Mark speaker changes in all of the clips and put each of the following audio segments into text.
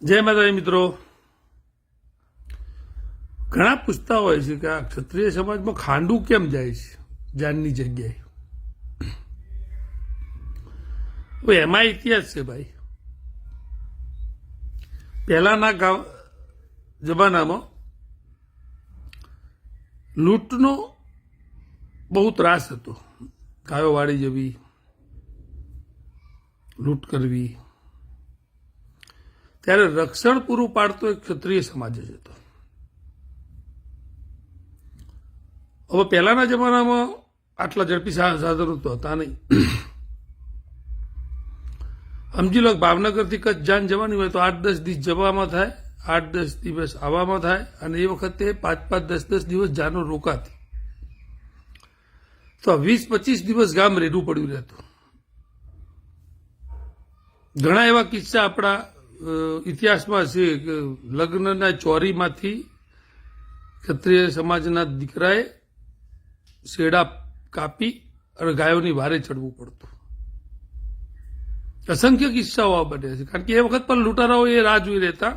Speaker 1: જય માતાજી મિત્રો, ઘણા પૂછતા હોય છે કે આ ક્ષત્રિય સમાજમાં ખાંડું કેમ જાય છે જાનની જગ્યાએ. હવે એમાં ઇતિહાસ છે ભાઈ. પહેલાના જમાનામાં લૂંટનો બહુ ત્રાસ હતો. ગાયો વાળી જવી, લૂંટ કરવી. ત્યારે રક્ષણ પૂરું પાડતો એક ક્ષત્રિય સમાજ જ હતો. હવે પહેલાના જમાનામાં આટલા ઝડપી સાધનો તો હતા નહીં. સમજી લો, ભાવનગરથી કચ્છ જાન જવાની હોય તો 8-10 દિવસ જવામાં થાય, 8-10 દિવસ આવવામાં થાય, અને એ વખતે 5-5, 10-10 દિવસ જાનો રોકાતી. તો 20-25 દિવસ ગામ રેડું પડ્યું રહેતું. ઘણા એવા કિસ્સા આપણા ઇતિહાસમાં છે કે લગ્નના ચોરીમાંથી ક્ષત્રિય સમાજના દીકરાએ શેડા કાપી અને ગાયોની વારે ચડવું પડતું. અસંખ્ય કિસ્સાઓ આ બન્યા છે. કારણ કે એ વખત પણ લૂંટારાઓ એ રાહ જોઈ રહેતા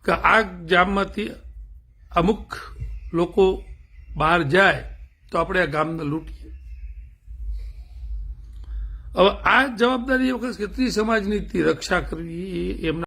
Speaker 1: કે આ ગામમાંથી અમુક લોકો બહાર જાય તો આપણે આ ગામને લૂંટીએ. હવે આ જવાબદારી એ વખત ક્ષત્રિય સમાજની રક્ષા કરવી એ એમના